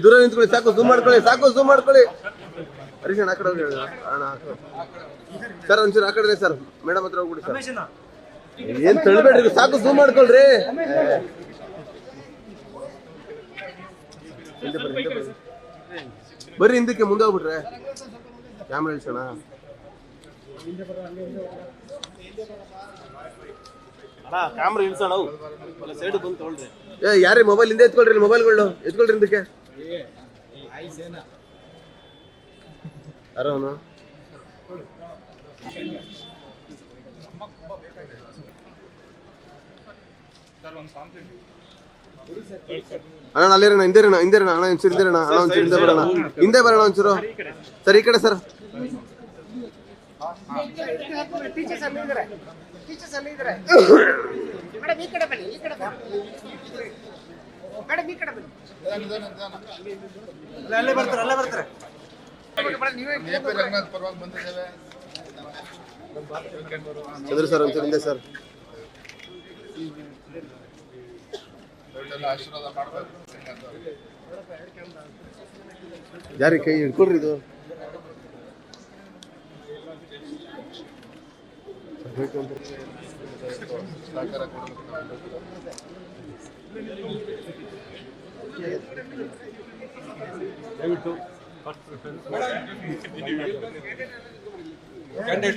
ದೂರ ನಿಂತ್ಕೊಳ್ಳಿ, ಸಾಕು, ಝೂಮ್ ಮಾಡ್ಕೊಳ್ಳಿ. ಹರೀಶ್ ಆ ಕಡೆ ಹೋಗಿ ಅಣ್ಣ ಸರ್, ಒಂಚೂರು ಆ ಕಡೆ ಸರ್, ಮೇಡಮ್ ಹತ್ರ ಹೋಗ್ಬಿಡಿ ಸರ್. ಏನ್ ತಳ್ಬೇಡ್ರಿ, ಸಾಕು, ಝೂಮ್ ಮಾಡ್ಕೊಳ್ರಿ. ಬರ್ರಿ ಹಿಂದಕ್ಕೆ, ಮುಂದೆ ಹೋಗ್ಬಿಟ್ರೆ ಕ್ಯಾಮ್ರಾ ಇಳ್ಸೋಣ. ಕ್ಯಾಮ್ರಾ ಇಳ್ಸೋಣ, ಸೈಡ್ ಬಂದು ತಗೊಳ್ರಿ. ಯಾರೇ ಮೊಬೈಲ್ ಹಿಂದೆ ಎತ್ಕೊಳ್ರಿ, ಮೊಬೈಲ್ಗಳು ಎತ್ಕೊಳ್ರಿ ಹಿಂದಕ್ಕೆ. ಯಾರೋ ಅಣ್ಣ ಅಲ್ಲಿರೋಣ, ಹಿಂದೆ ಅಣ್ಣ, ಒಂಚೂರು ಹಿಂದೆ ಅಣ್ಣ, ಒಂಚೂರು ಹಿಂದೆ ಬರೋಣ ಒಂಚೂರು. ಸರ್ ಈ ಕಡೆ ಸರ್. ಅಲ್ಲೇ ಬರ್ತಾರೆ. ಚಂದ್ರ ಸರ್ ಒಂಚೂರು ಹಿಂದೆ ಸರ್. ಯಾರಿ ಕೈ ಹಿಡ್ಕೊಳ್ರಿ ಇದು.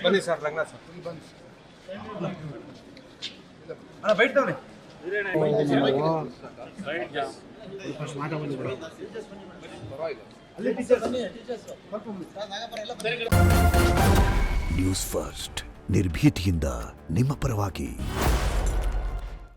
ಬನ್ನಿ ಸರ್, ರಂಗನಾಥ್ ಸರ್ ಬೈಟ್ ತಗೊಳ್ಳಿ. ನ್ಯೂಸ್ ಫಸ್ಟ್, ನಿರ್ಭೀತಿಯಿಂದ ನಿಮ್ಮ ಪರವಾಗಿ.